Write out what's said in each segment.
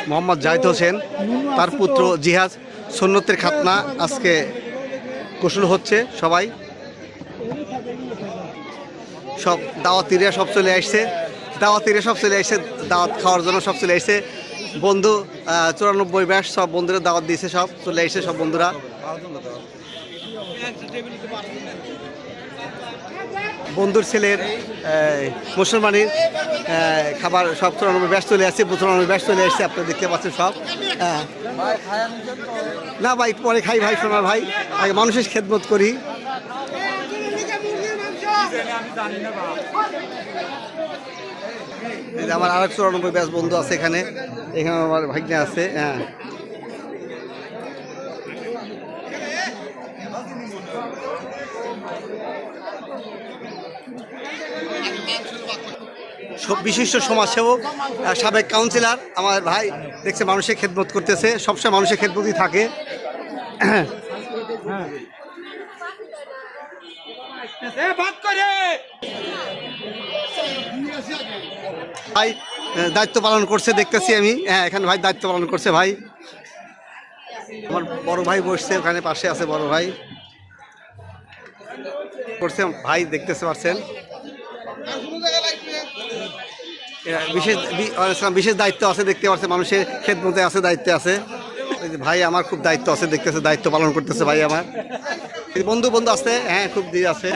মোহাম্মদ জাহিদ হোসেন তার পুত্র জিহাদ সুন্নতের খাতনা আজকে গোসল হচ্ছে। সবাই সব দাওয়াতিরা সব চলে আসছে, দাওয়াত খাওয়ার জন্য সব চলে আসছে। বন্ধু 94 ব্যাচ সব বন্ধুরা দাওয়াত দিয়েছে, সব চলে আসছে সব বন্ধুরা। বন্ধুর ছেলের মুসলমানের খাবার সব 94 ব্যাচ চলে আসছে, 94 ব্যাচ চলে আসছে, আপনারা দেখতে পাচ্ছেন সব। না ভাই পরে খাই ভাই, সোনার ভাই, আগে মানুষের খেদমত করি। আমার আরেক 94 ব্যাচ বন্ধু আছে এখানে, আমার ভাগ্নে আছে। হ্যাঁ, বিশিষ্ট সমাজসেবক, সাবেক কাউন্সিলর আমার ভাই দেখছে মানুষের খেদমত করতেছে, সবসময় মানুষের খেদমতই থাকে। ভাই দায়িত্ব পালন করছে দেখতেছি আমি। হ্যাঁ, এখানে ভাই দায়িত্ব পালন করছে ভাই। আমার বড় ভাই বসছে ওখানে, পাশে আছে বড় ভাই করছে ভাই, দেখতেছে পারছেন। বিশেষ দায়িত্ব আছে, দেখতে পাচ্ছে মানুষের খেদমতে আছে, দায়িত্বে আছে ভাই। আমার খুব দায়িত্ব আছে, দেখতেছে দায়িত্ব পালন করতেছে ভাই আমার বন্ধু আছে। হ্যাঁ, খুব আছে,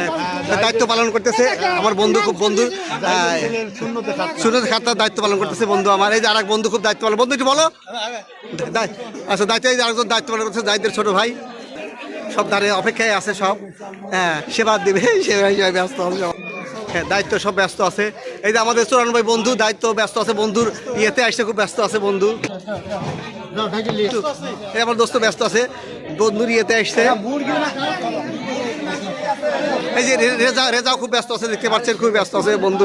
দায়িত্ব পালন করতেছে আমার বন্ধু, খুব বন্ধু সুন্নতের খাতনার দায়িত্ব পালন করতেছে বন্ধু আমার। এই যে আরেক বন্ধু খুব দায়িত্ব পালন, বন্ধু একটু বলো। আচ্ছা, দায়িত্ব এই যে আরেকজন দায়িত্ব পালন করতেছে, দায়িত্বের ছোট ভাই, সব দাঁড়িয়ে অপেক্ষায় আছে সব। হ্যাঁ, সেবা দিবে, সেবাই ব্যস্ত হবে। হ্যাঁ, দায়িত্ব সব ব্যস্ত আছে। এই যে আমাদের 94 বন্ধু দায়িত্ব ব্যস্ত আছে, বন্ধুর ইয়েতে আসছে, খুব ব্যস্ত আছে বন্ধু। এই আমার দোস্ত ব্যস্ত আছে, বন্ধুর ইয়েতে আসছে। এই যে রেজাও খুব ব্যস্ত আছে, দেখতে পাচ্ছেন খুব ব্যস্ত আছে বন্ধু।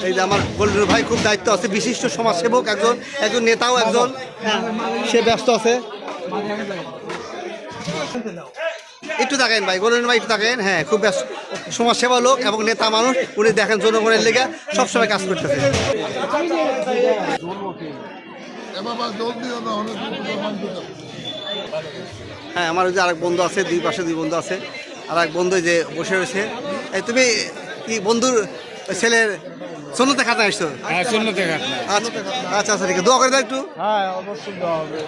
এই যে আমার গোল্ডেন ভাই খুব দায়িত্ব আছে, বিশিষ্ট সমাজসেবক, একজন নেতাও, একজন, সে ব্যস্ত আছে। একটু থাকেন ভাই, গোল্ডেন ভাই একটু থাকেন। হ্যাঁ, খুব ব্যস্ত সমাজসেবা লোক এবং নেতা মানুষ, উনি দেখেন জনগণের লেগে সবসময় কাজ করতেছে। হ্যাঁ, আমার ওই যে আরেক বন্ধু আছে, দুই পাশে দুই বন্ধু আছে, আর এক বন্ধু যে বসে রয়েছে। এই তুমি কি বন্ধুর ছেলের সুন্নতে খাতনা আসছো? হ্যাঁ, সুন্নতে খাতনা। আচ্ছা, ঠিক আছে, দোয়া করে দাও একটু। হ্যাঁ, অবশ্যই দোয়া হবে।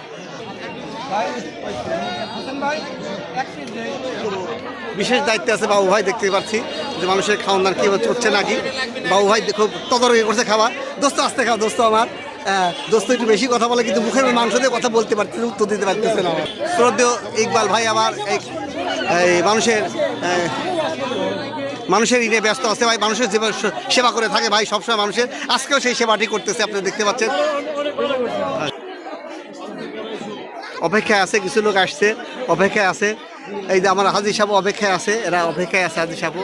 বিশেষ দায়িত্বে আছে বাবু ভাই, দেখতে পাচ্ছি যে মানুষের খাওয়ান দান কী হচ্ছে নাকি। বাবু ভাই খুব তদারকি করছে খাবার। দোস্ত আসতে খাও, দোস্ত আমার দোস্ত একটু বেশি কথা বলে, কিন্তু মুখের মাংস দিয়ে কথা বলতে পারতেছে, উত্তর দিতে পারতেছে না। শ্রদ্ধেয় ইকবাল ভাই আমার এই মানুষের ইনে ব্যস্ত আছে ভাই, মানুষের সেবা করে থাকে ভাই সবসময় মানুষের। আজকেও সেই সেবাটি করতেছে, আপনি দেখতে পাচ্ছেন। অপেক্ষায় আছে, কিছু লোক আসছে, অপেক্ষায় আছে। এই যে আমার হাজি সাহেব অপেক্ষায় আছে, এরা অপেক্ষায় আছে, হাজি সাহেব।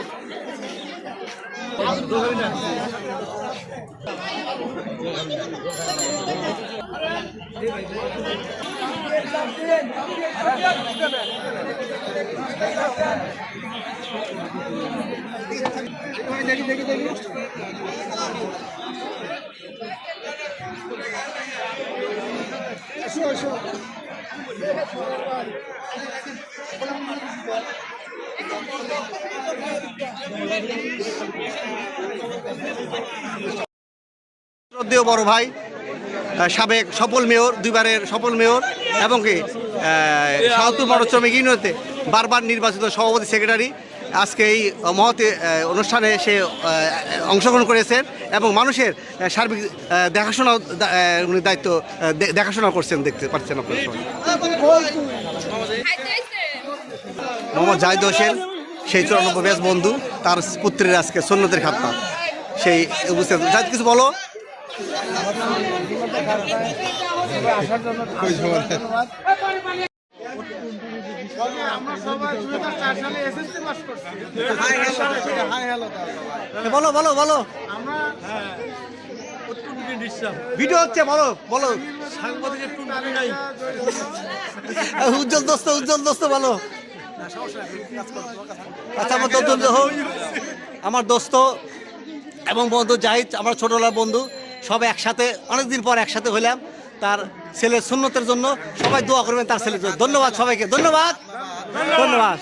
শ্রদ্ধেয় বড় ভাই, সাবেক সফল মেয়র, দুইবারের সফল মেয়র, এবং কি সাহাতুর মনোশ্রমিক ইউনিয়নতে বারবার নির্বাচিত সভাপতি সেক্রেটারি, আজকে এই মহৎ অনুষ্ঠানে সে অংশগ্রহণ করেছেন এবং মানুষের সার্বিক দেখাশোনা উনি দায়িত্ব দেখাশোনা করছেন, দেখতে পাচ্ছেন আপনার সবাই। মোহাম্মদ জাহিদ হোসেন সেই 94 ব্যাচ বন্ধু, তার পুত্রের আজকে সুন্নতের খাতনা, সেই বুঝতে জাহিদ কিছু বলো। বলো বলো বলো, ভিডিও হচ্ছে, বলো বলো। উজ্জ্বল দোস্ত বলো। আচ্ছা আমার দোস্ত হোক, আমার দোস্ত এবং বন্ধু জাহিদ, আমার ছোটবেলার বন্ধু, সবাই একসাথে অনেকদিন পর একসাথে হইলাম। তার ছেলের সুন্নতের জন্য সবাই দোয়া করবেন তার ছেলের জন্য। ধন্যবাদ সবাইকে, ধন্যবাদ ধন্যবাদ।